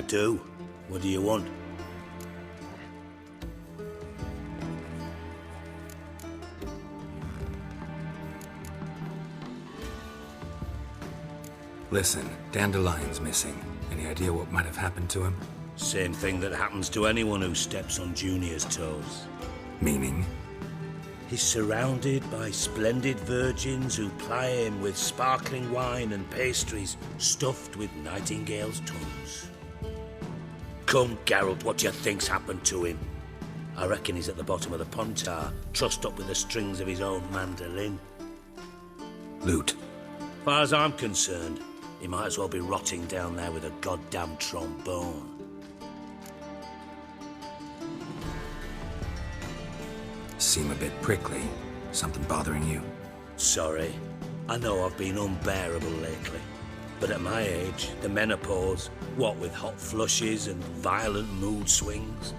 do. What do you want? Listen, Dandelion's missing. Any idea what might have happened to him? Same thing that happens to anyone who steps on Junior's toes. Meaning? He's surrounded by splendid virgins who ply him with sparkling wine and pastries stuffed with nightingales' tongues. Come, Geralt, what do you think's happened to him? I reckon he's at the bottom of the Pontar, trussed up with the strings of his own mandolin. Loot. As far as I'm concerned, he might as well be rotting down there with a goddamn trombone. Seem a bit prickly. Something bothering you? Sorry. I know I've been unbearable lately. But at my age, the menopause, what with hot flushes and violent mood swings?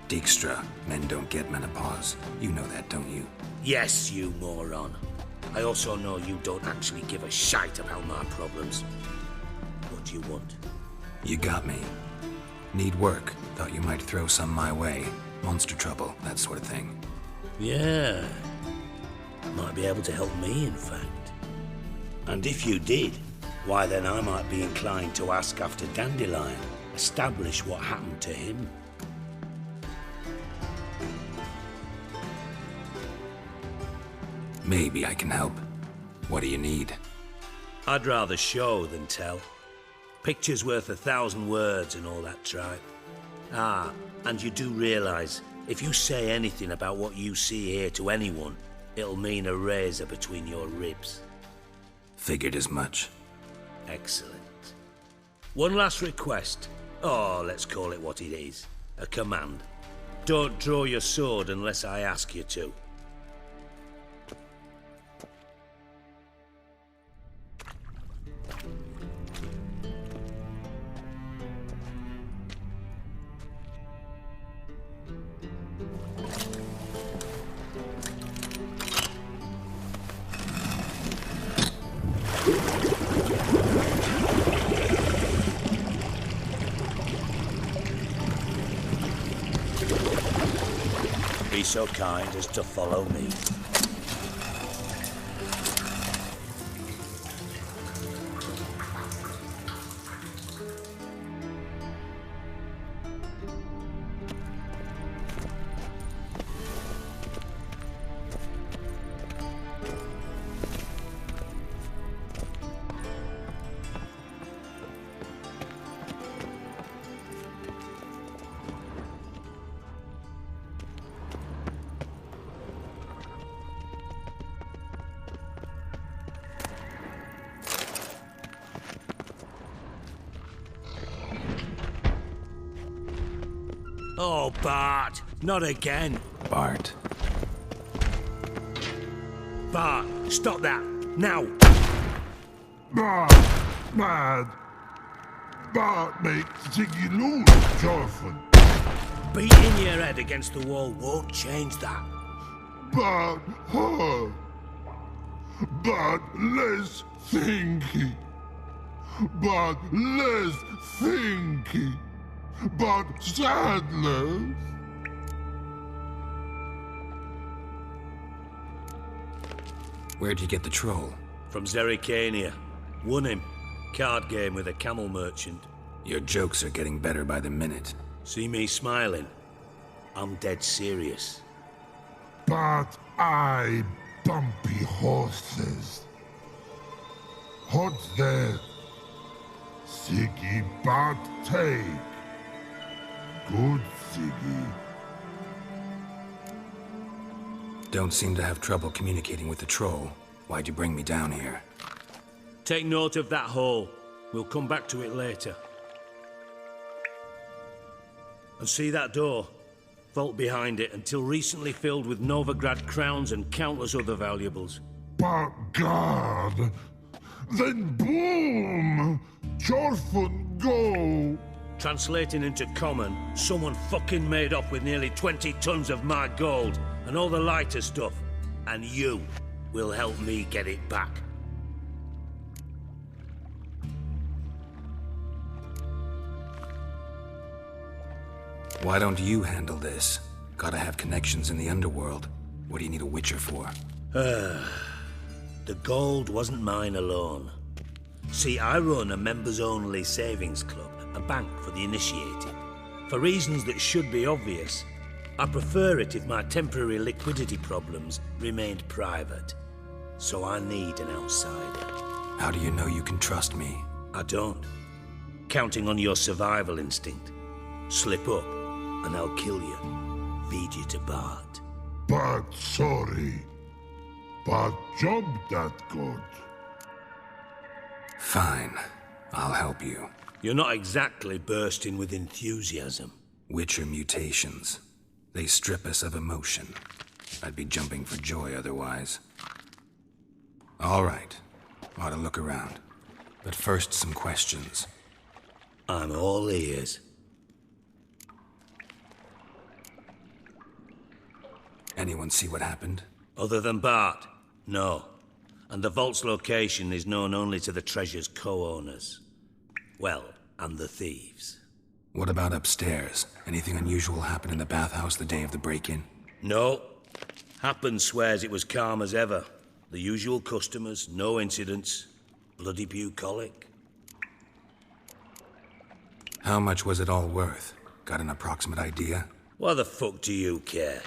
Dijkstra, men don't get menopause. You know that, don't you? Yes, you moron. I also know you don't actually give a shite about my problems. What do you want? You got me. Need work. Thought you might throw some my way. Monster trouble, that sort of thing. Yeah. Might be able to help me, in fact. And if you did, why then I might be inclined to ask after Dandelion. Establish what happened to him. Maybe I can help. What do you need? I'd rather show than tell. Picture's worth 1,000 words and all that tripe. Ah, and you do realize, if you say anything about what you see here to anyone, it'll mean a razor between your ribs. Figured as much. Excellent. One last request. Oh, let's call it what it is. A command. Don't draw your sword unless I ask you to. Be so kind as to follow me. Oh, Bart, not again. Bart. Bart, stop that, now. Bart, mad. Bart makes Ziggy lose, Jorfin. Beating your head against the wall won't change that. Bart, her. Bart, less thinky. Bart, less thinky. But sadness. Where'd you get the troll? From Zerrikania. Won him. Card game with a camel merchant. Your jokes are getting better by the minute. See me smiling? I'm dead serious. But I bumpy horses. What's there? Siggy but take. Good Siggy. Don't seem to have trouble communicating with the troll. Why'd you bring me down here? Take note of that hole. We'll come back to it later. And see that door? Vault behind it, until recently filled with Novigrad crowns and countless other valuables. But God! Then boom! Jorfun go! Translating into common, someone fucking made off with nearly 20 tons of my gold and all the lighter stuff. And you will help me get it back. Why don't you handle this? Gotta have connections in the underworld. What do you need a witcher for? The gold wasn't mine alone. See, I run a members-only savings club, a bank for the initiated. For reasons that should be obvious, I prefer it if my temporary liquidity problems remained private. So I need an outsider. How do you know you can trust me? I don't. Counting on your survival instinct. Slip up, and I'll kill you. Feed you to Bart. But sorry. But job that good. Fine. I'll help you. You're not exactly bursting with enthusiasm. Witcher mutations. They strip us of emotion. I'd be jumping for joy otherwise. All right. Ought to look around. But first, some questions. I'm all ears. Anyone see what happened? Other than Bart? No. And the vault's location is known only to the treasure's co-owners. Well, and the thieves. What about upstairs? Anything unusual happen in the bathhouse the day of the break-in? No. Happen swears it was calm as ever. The usual customers, no incidents. Bloody bucolic. How much was it all worth? Got an approximate idea? Why the fuck do you care?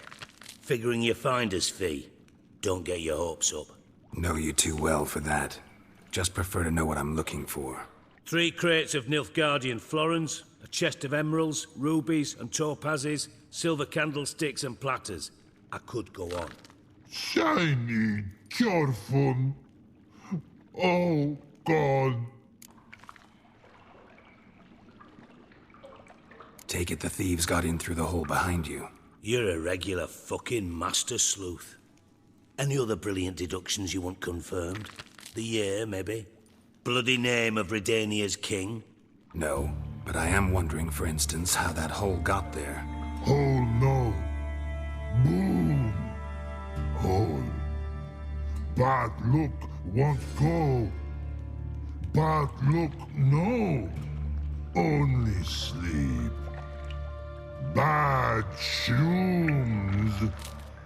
Figuring your finder's fee. Don't get your hopes up. Know you too well for that. Just prefer to know what I'm looking for. 3 crates of Nilfgaardian florins, a chest of emeralds, rubies and topazes, silver candlesticks and platters. I could go on. Shiny, careful. Oh, God. Take it the thieves got in through the hole behind you. You're a regular fucking master sleuth. Any other brilliant deductions you want confirmed? The year, maybe? Bloody name of Redania's king? No, but I am wondering, for instance, how that hole got there. Oh, no. Boom. Hole. Bad look won't go. Bad look no. Only sleep. Bad shrooms.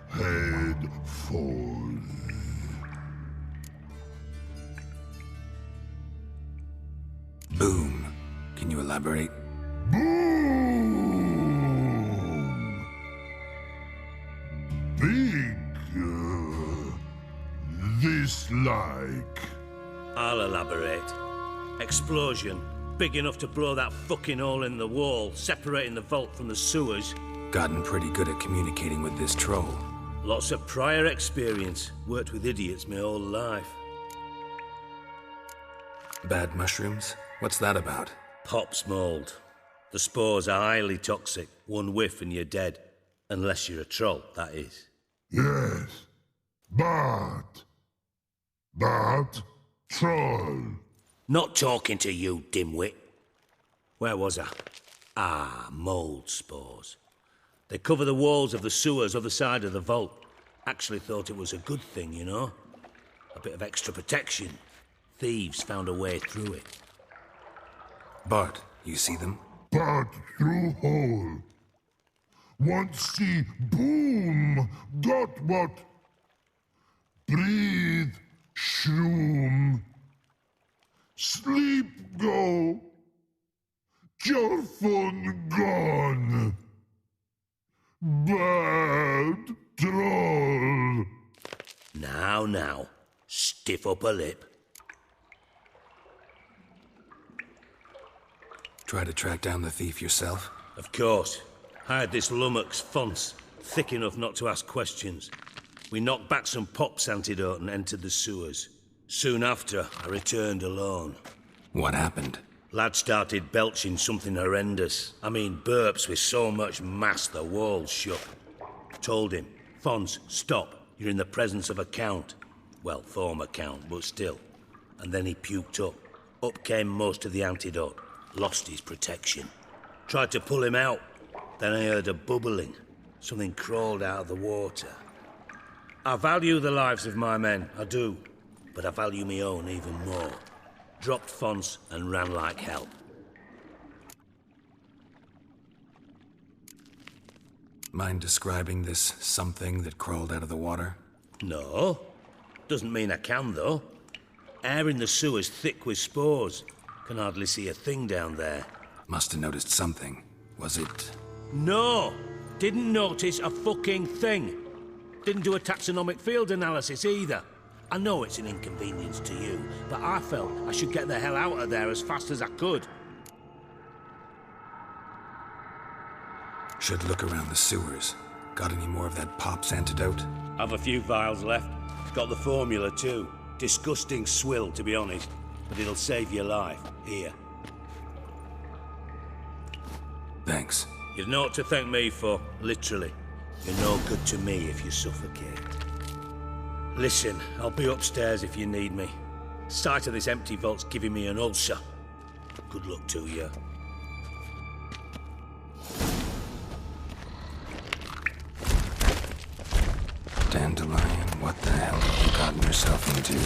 Head falls. Boom. Can you elaborate? Boom! Big. This like. I'll elaborate. Explosion. Big enough to blow that fucking hole in the wall, separating the vault from the sewers. Gotten pretty good at communicating with this troll. Lots of prior experience. Worked with idiots my whole life. Bad mushrooms? What's that about? Pops mold. The spores are highly toxic. One whiff and you're dead. Unless you're a troll, that is. Yes. But. Troll. Not talking to you, dimwit. Where was I? Ah, mold spores. They cover the walls of the sewers other side of the vault. Actually thought it was a good thing, you know? A bit of extra protection. Thieves found a way through it. Bart, you see them? But through hole. Want see boom. Got what? Breathe. Shroom. Sleep go. Your phone gone. Bad troll. Now. Stiff upper lip. Try to track down the thief yourself? Of course. Hired this lummox, Fons, thick enough not to ask questions. We knocked back some Pop's antidote and entered the sewers. Soon after, I returned alone. What happened? Lad started belching something horrendous. I mean, burps with so much mass the walls shook. Told him, Fons, stop. You're in the presence of a count. Well, former count, but still. And then he puked up. Up came most of the antidote. Lost his protection. Tried to pull him out. Then I heard a bubbling. Something crawled out of the water. I value the lives of my men, I do. But I value my own even more. Dropped Fons and ran like hell. Mind describing this something that crawled out of the water? No. Doesn't mean I can, though. Air in the sewer's thick with spores. Can hardly see a thing down there. Must have noticed something. Was it... No! Didn't notice a fucking thing. Didn't do a taxonomic field analysis either. I know it's an inconvenience to you, but I felt I should get the hell out of there as fast as I could. Should look around the sewers. Got any more of that Pop's antidote? Have a few vials left. Got the formula too. Disgusting swill, to be honest. But it'll save your life. Here. Thanks. You've naught to thank me for, literally. You're no good to me if you suffocate. Listen, I'll be upstairs if you need me. Sight of this empty vault's giving me an ulcer. Good luck to you. Dandelion, what the hell have you gotten yourself into?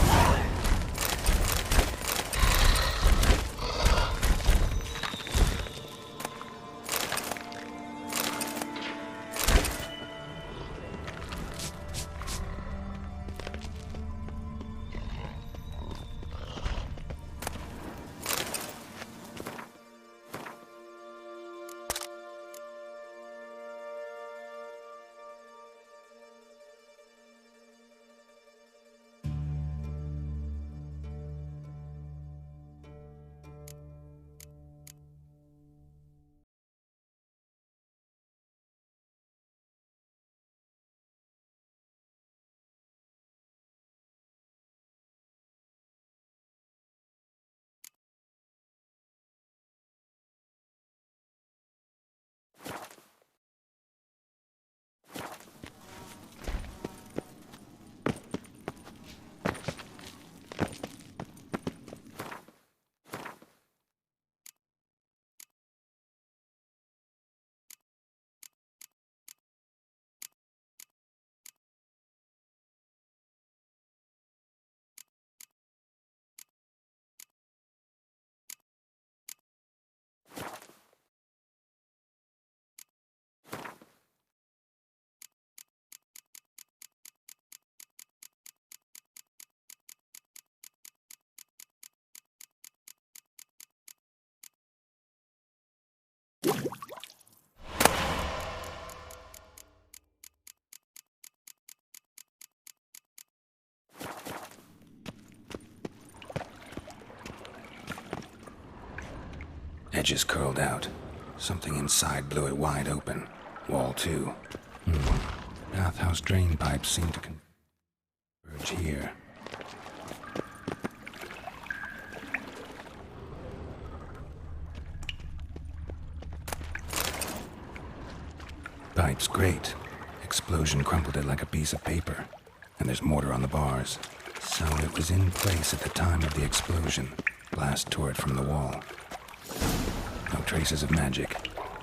Edges curled out. Something inside blew it wide open. Wall too. Bathhouse drain pipes seem to converge here. Pipe's great. Explosion crumpled it like a piece of paper. And there's mortar on the bars. So it was in place at the time of the explosion. Blast tore it from the wall. No traces of magic.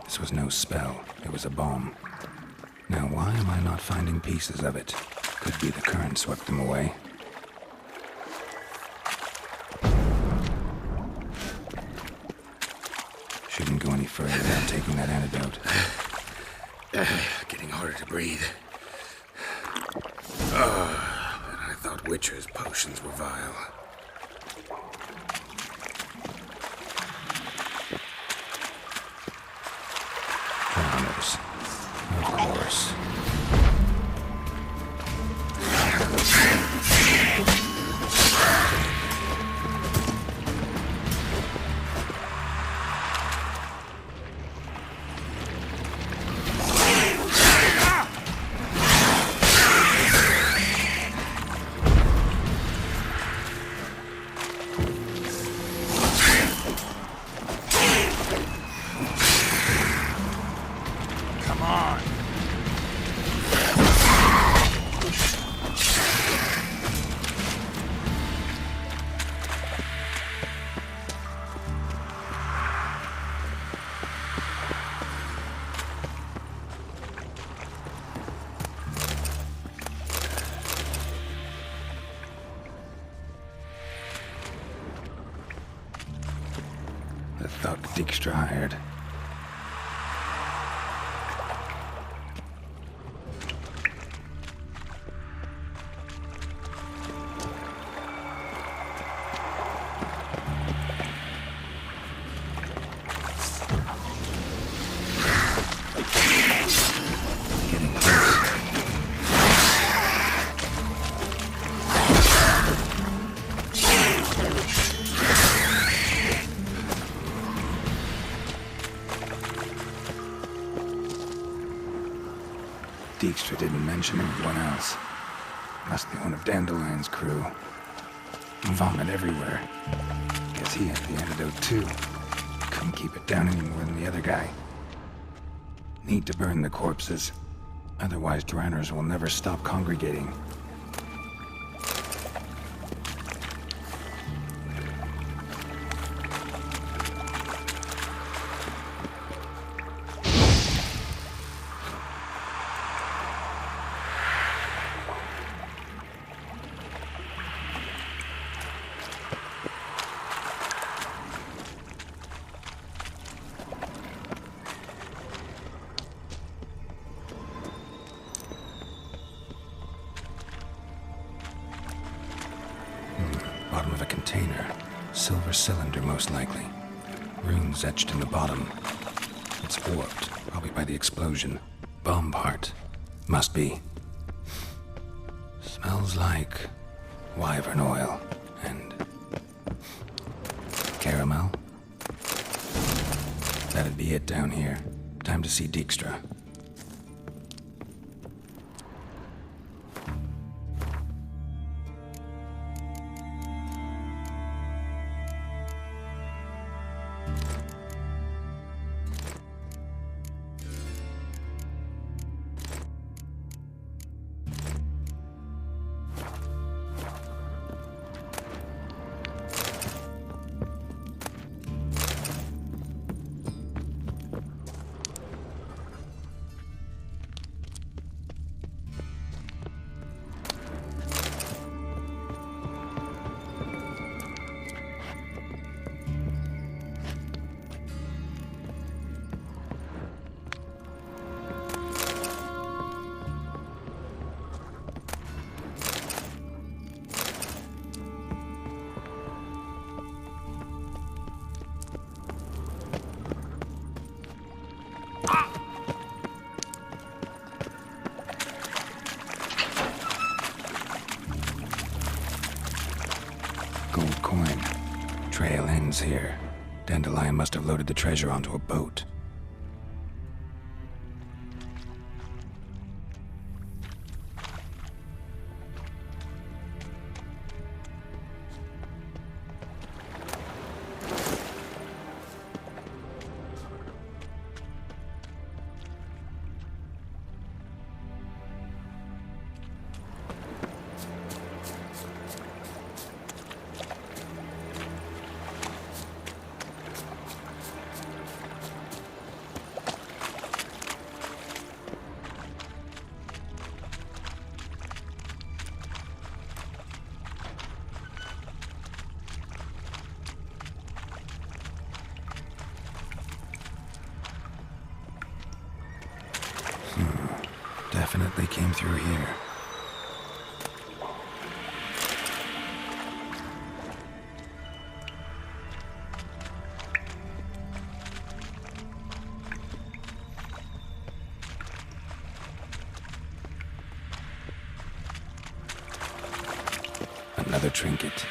This was no spell. It was a bomb. Now why am I not finding pieces of it? Could be the current swept them away. Shouldn't go any further without taking that antidote. Getting harder to breathe. I thought Witcher's potions were vile. Drowners. Of course. The thug Dijkstra hired. mention anyone else. Must be one of Dandelion's crew. Vomit everywhere. Guess he had the antidote too. Couldn't keep it down any more than the other guy. Need to burn the corpses. Otherwise, drowners will never stop congregating. Bottom of a container. Silver cylinder, most likely. Runes etched in the bottom. It's warped, probably by the explosion. Bomb part. Must be. Smells like wyvern oil and caramel. That'd be it down here. Time to see Dijkstra. Gold coin. Trail ends here. Dandelion must have loaded the treasure onto a boat. Definitely came through here. Another trinket.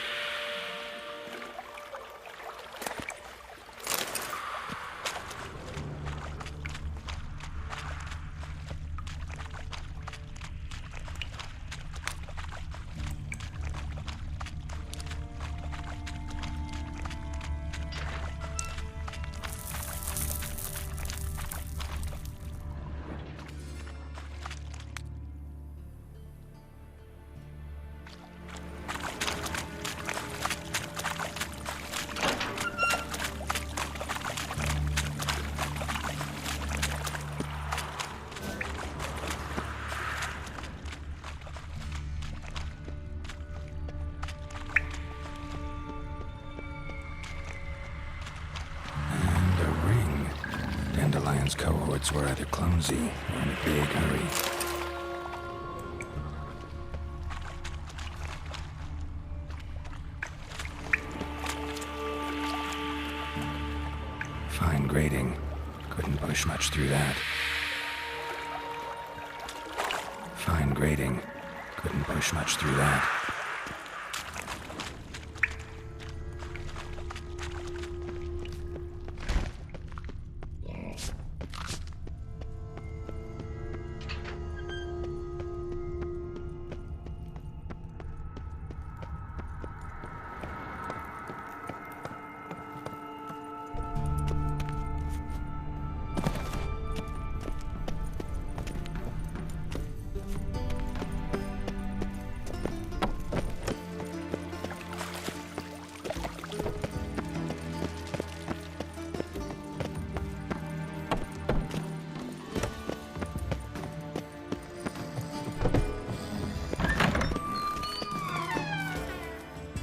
Dandelion's cohorts were either clumsy or in a big hurry. Fine grading. Couldn't push much through that. Fine grading. Couldn't push much through that.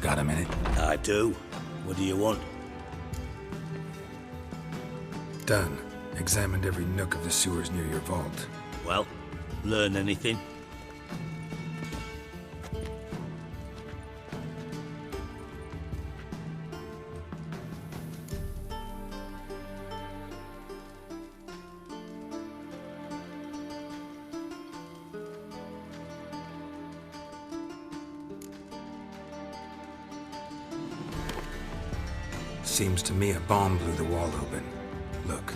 Got a minute? I do. What do you want? Done. Examined every nook of the sewers near your vault. Well, learn anything? Seems to me a bomb blew the wall open. Look.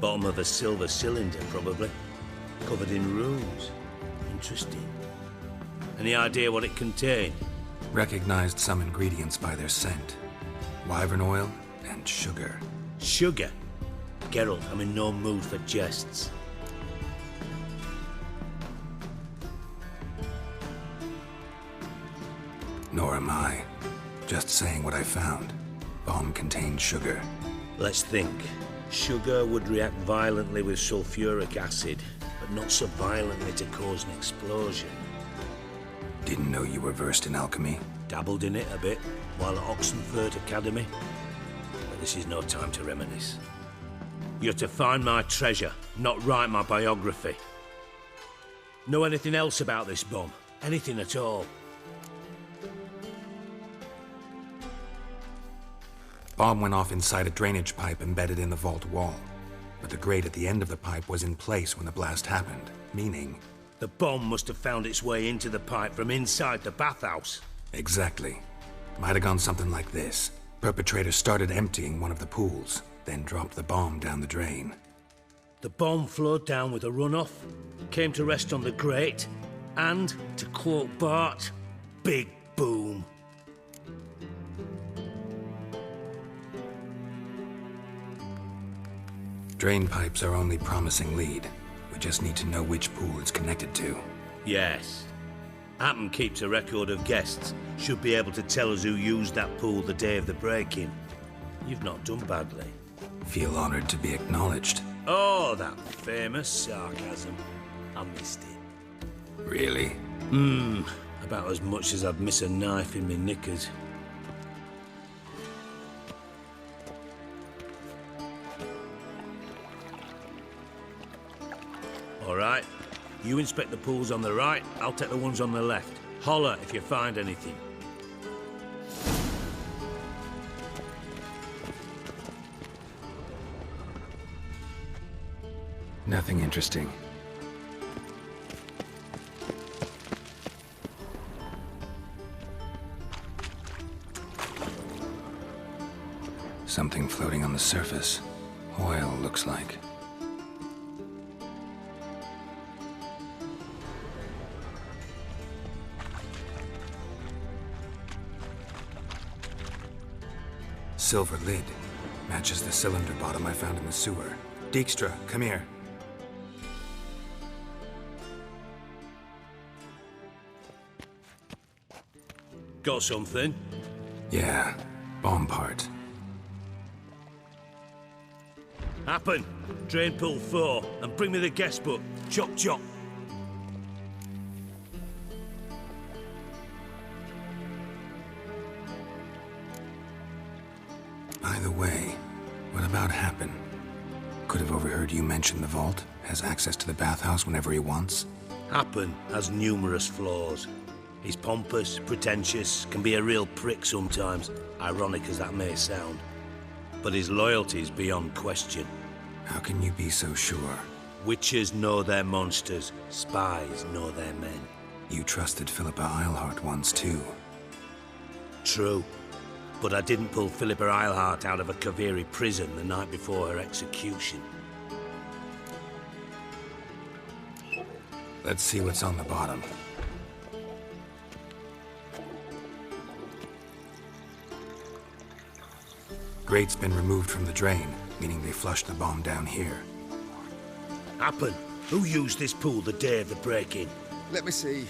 Bottom of a silver cylinder, probably. Covered in runes. Interesting. Any idea what it contained? Recognized some ingredients by their scent. Wyvern oil and sugar. Sugar? Geralt, I'm in no mood for jests. Nor am I. Just saying what I found. Bomb contained sugar. Let's think. Sugar would react violently with sulfuric acid, but not so violently to cause an explosion. Didn't know you were versed in alchemy. Dabbled in it a bit while at Oxenford Academy. But this is no time to reminisce. You're to find my treasure, not write my biography. Know anything else about this bomb? Anything at all? Bomb went off inside a drainage pipe embedded in the vault wall. But the grate at the end of the pipe was in place when the blast happened, meaning... The bomb must have found its way into the pipe from inside the bathhouse. Exactly. Might have gone something like this. Perpetrator started emptying one of the pools, then dropped the bomb down the drain. The bomb flowed down with a runoff, came to rest on the grate, and, to quote Bart, big boom. Drain pipes are only promising lead. We just need to know which pool it's connected to. Yes. Appen keeps a record of guests. Should be able to tell us who used that pool the day of the break-in. You've not done badly. Feel honored to be acknowledged. Oh, that famous sarcasm. I missed it. Really? About as much as I'd miss a knife in my knickers. All right. You inspect the pools on the right, I'll take the ones on the left. Holler if you find anything. Nothing interesting. Something floating on the surface. Oil, looks like. Silver lid. Matches the cylinder bottom I found in the sewer. Dijkstra, come here. Got something? Yeah, bomb part. Happen. Drain pool 4, and bring me the guest book. Chop chop. By the way, what about Happen? Could have overheard you mention the vault. Has access to the bathhouse whenever he wants. Happen has numerous flaws. He's pompous, pretentious, can be a real prick sometimes, ironic as that may sound. But his loyalty's beyond question. How can you be so sure? Witches know their monsters, spies know their men. You trusted Philippa Eilhart once too. True. But I didn't pull Philippa Eilhart out of a Kaviri prison the night before her execution. Let's see what's on the bottom. Grate's been removed from the drain, meaning they flushed the bomb down here. Happen. Who used this pool the day of the break-in? Let me see.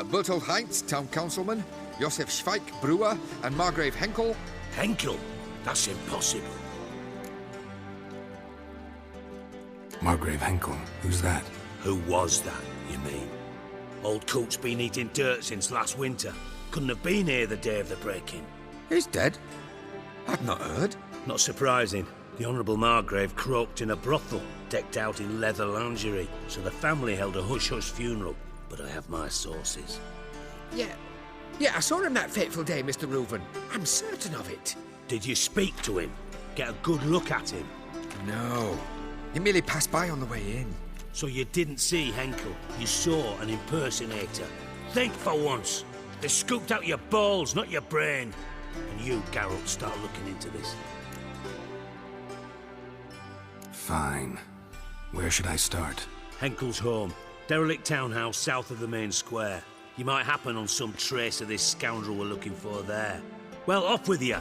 Bertold Heinz, town councilman, Josef Schweik, brewer, and Margrave Henkel. Henkel? That's impossible. Margrave Henkel, who's that? Who was that, you mean? Old coot's been eating dirt since last winter. couldn't have been here the day of the break-in. He's dead? I've not heard. Not surprising. The Honourable Margrave croaked in a brothel, decked out in leather lingerie, so the family held a hush-hush funeral. But I have my sources. Yeah, I saw him that fateful day, Mr. Reuven. I'm certain of it. Did you speak to him? Get a good look at him? No. He merely passed by on the way in. So you didn't see Henkel, you saw an impersonator. Think for once. They scooped out your balls, not your brain. And you, Geralt, start looking into this. Fine. Where should I start? Henkel's home. Derelict townhouse south of the main square. You might happen on some trace of this scoundrel we're looking for there. Well, off with you!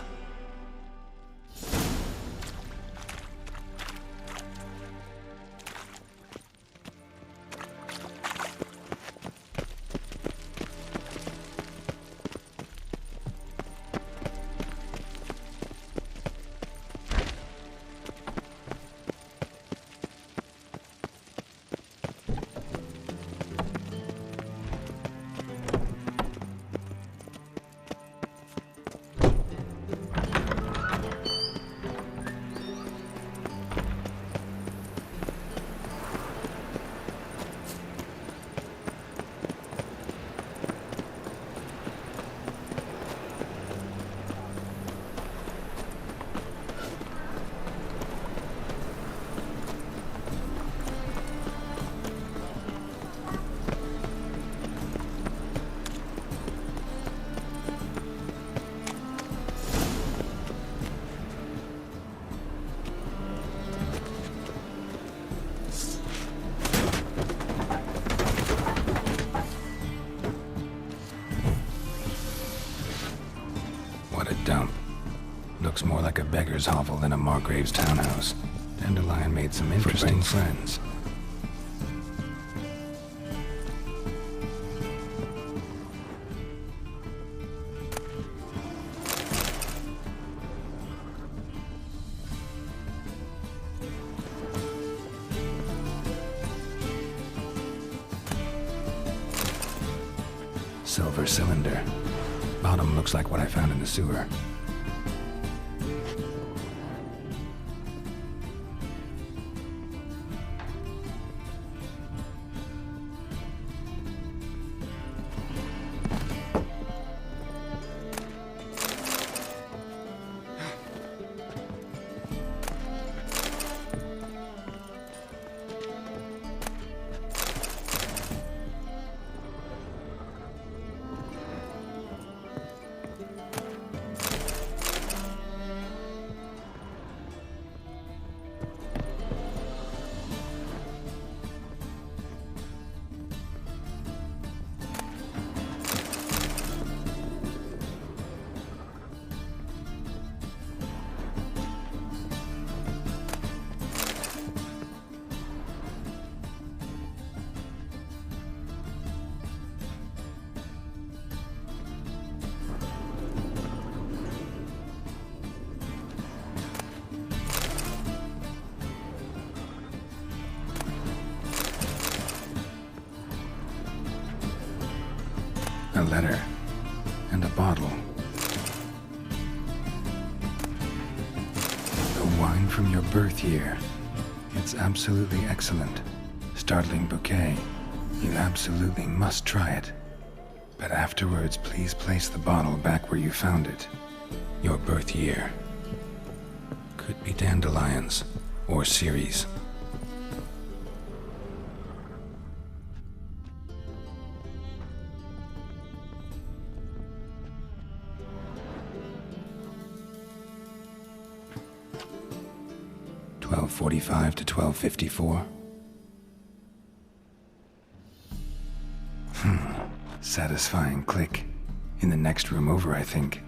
Dump. Looks more like a beggar's hovel than a Margrave's townhouse. Dandelion made some interesting friends. Silver cylinder. Bottom looks like what I found in the sewer. A letter. And a bottle. The wine from your birth year. It's absolutely excellent. Startling bouquet. You absolutely must try it. But afterwards, please place the bottle back where you found it. Your birth year. Could be dandelions. Or Ceres. .45 to 12:54. Satisfying click. In the next room over, I think.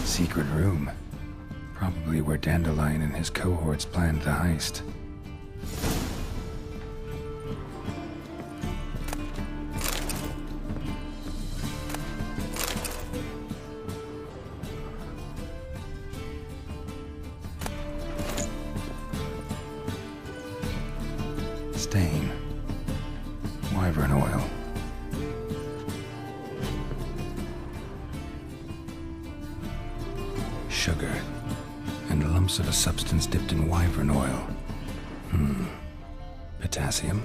Secret room. Probably where Dandelion and his cohorts planned the heist. Stain. Wyvern oil. Sugar. And lumps of a substance dipped in wyvern oil. Potassium?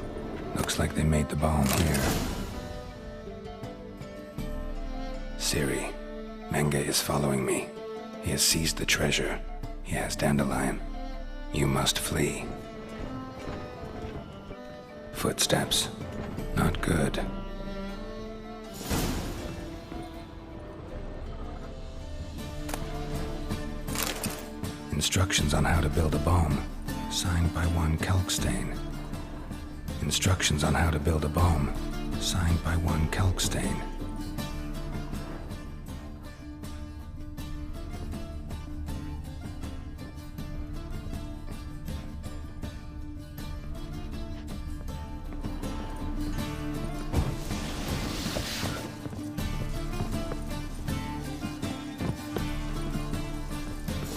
Looks like they made the bomb here. Siri, Menge is following me. He has seized the treasure. He has Dandelion. You must flee. Footsteps. Not good. Instructions on how to build a bomb. Signed by one Kelkstain. Instructions on how to build a bomb. Signed by one Kelkstain.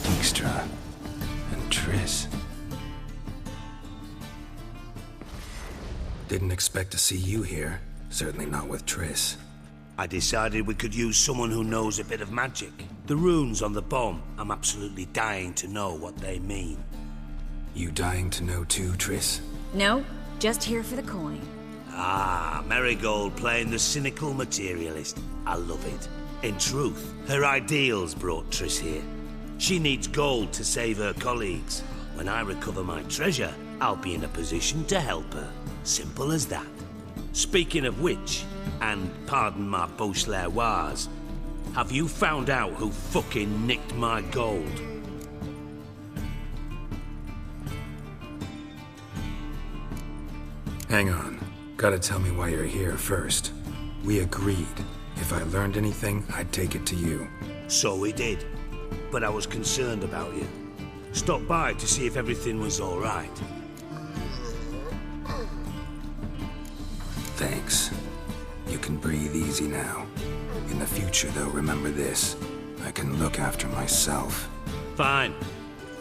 Dijkstra and Triss. Didn't expect to see you here. Certainly not with Triss. I decided we could use someone who knows a bit of magic. The runes on the bomb, I'm absolutely dying to know what they mean. You dying to know too, Triss? No, just here for the coin. Ah, Marigold playing the cynical materialist. I love it. In truth, her ideals brought Triss here. She needs gold to save her colleagues. When I recover my treasure, I'll be in a position to help her. Simple as that. Speaking of which, and pardon my Beauclervoise, have you found out who fucking nicked my gold? Hang on. Gotta tell me why you're here first. We agreed. If I learned anything, I'd take it to you. So we did. But I was concerned about you. Stopped by to see if everything was all right. Thanks. You can breathe easy now. In the future, though, remember this. I can look after myself. Fine.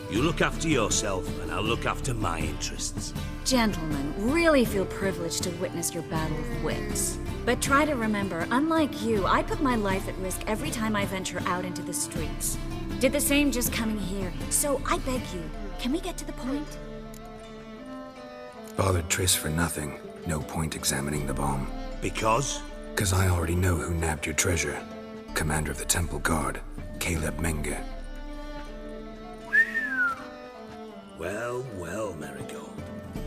You look after yourself, and I'll look after my interests. Gentlemen, really feel privileged to witness your battle of wits. But try to remember, unlike you, I put my life at risk every time I venture out into the streets. Did the same just coming here. So I beg you, can we get to the point? Bothered Triss for nothing. No point examining the bomb. Because? 'Cause I already know who nabbed your treasure. Commander of the Temple Guard, Caleb Menge. Well, well, Marigold.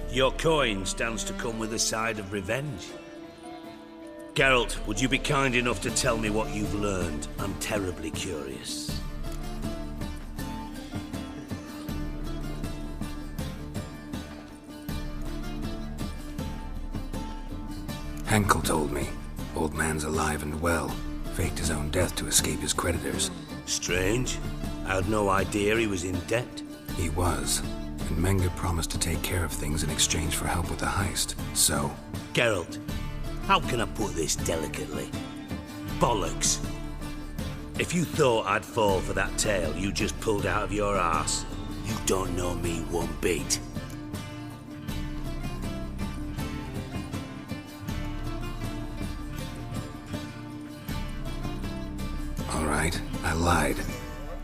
Your coin stands to come with a side of revenge. Geralt, would you be kind enough to tell me what you've learned? I'm terribly curious. Henkel told me. Old man's alive and well. Faked his own death to escape his creditors. Strange. I had no idea he was in debt. He was. And Menge promised to take care of things in exchange for help with the heist. So... Geralt, how can I put this delicately? Bollocks. If you thought I'd fall for that tale you just pulled out of your arse, you don't know me one bit. All right, I lied.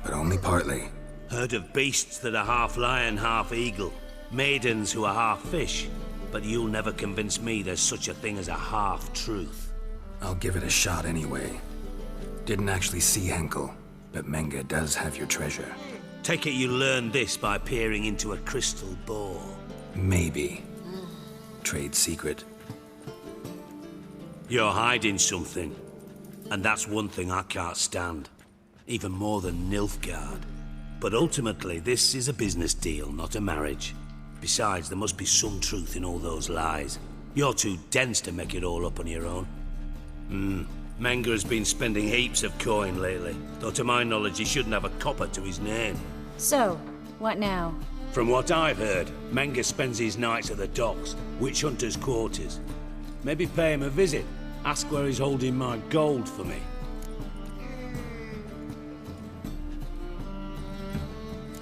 But only partly. Heard of beasts that are half lion, half eagle. Maidens who are half fish. But you'll never convince me there's such a thing as a half-truth. I'll give it a shot anyway. Didn't actually see Henkel, but Menge does have your treasure. Take it you learned this by peering into a crystal ball. Maybe. Trade secret. You're hiding something. And that's one thing I can't stand. Even more than Nilfgaard. But ultimately, this is a business deal, not a marriage. Besides, there must be some truth in all those lies. You're too dense to make it all up on your own. Menga has been spending heaps of coin lately, though to my knowledge he shouldn't have a copper to his name. So, what now? From what I've heard, Menga spends his nights at the docks, witch hunters' quarters. Maybe pay him a visit, ask where he's holding my gold for me.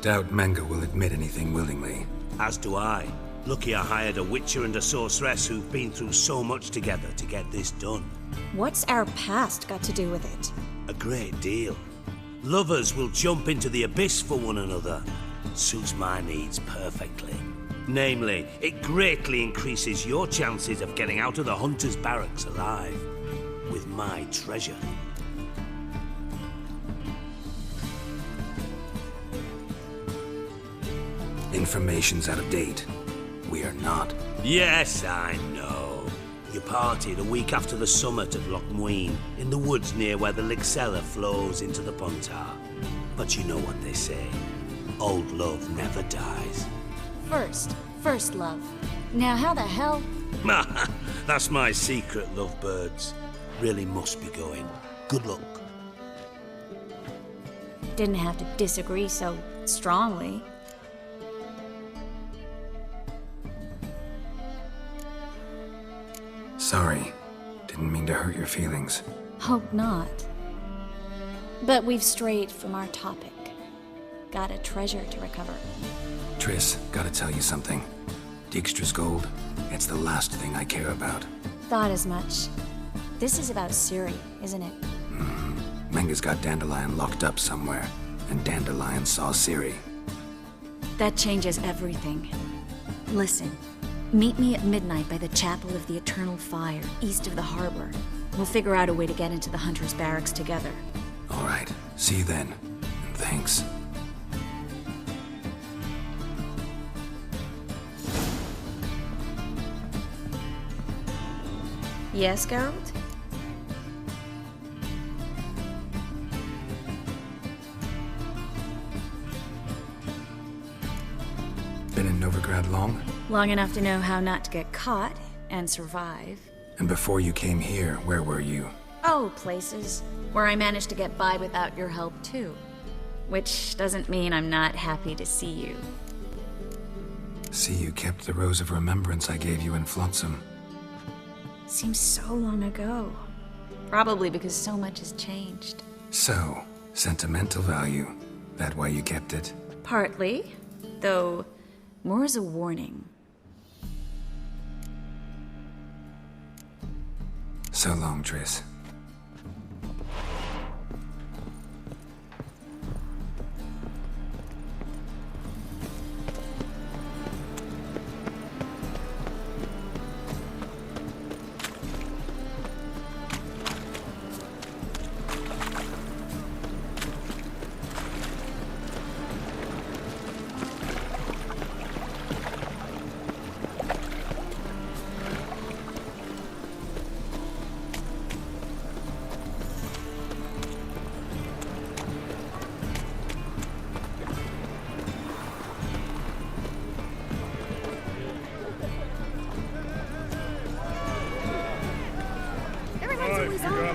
Doubt Menga will admit anything willingly. As do I. Lucky I hired a witcher and a sorceress who've been through so much together to get this done. What's our past got to do with it? A great deal. Lovers will jump into the abyss for one another. Suits my needs perfectly. Namely, it greatly increases your chances of getting out of the hunter's barracks alive. With my treasure. Information's out of date. We are not. Yes, I know. You partied a week after the summit at Loch Muine, in the woods near where the Lixella flows into the Pontar. But you know what they say. Old love never dies. First love. Now how the hell? That's my secret, lovebirds. Really must be going. Good luck. Didn't have to disagree so strongly. Sorry. Didn't mean to hurt your feelings. Hope not. But we've strayed from our topic. Got a treasure to recover. Triss, gotta tell you something. Dijkstra's gold, it's the last thing I care about. Thought as much. This is about Ciri, isn't it? Menga's got Dandelion locked up somewhere, and Dandelion saw Ciri. That changes everything. Listen, meet me at midnight by the Chapel of the Eternal Fire, east of the harbor. We'll figure out a way to get into the Hunter's Barracks together. All right, see you then. And thanks. Yes, Geralt? Been in Novigrad long? Long enough to know how not to get caught and survive. And before you came here, where were you? Oh, places where I managed to get by without your help, too. Which doesn't mean I'm not happy to see you. See, you kept the Rose of Remembrance I gave you in Flotsam. Seems so long ago. Probably because so much has changed. So, sentimental value. That why you kept it? Partly, though more as a warning. So long, Triss. Everyone's always on.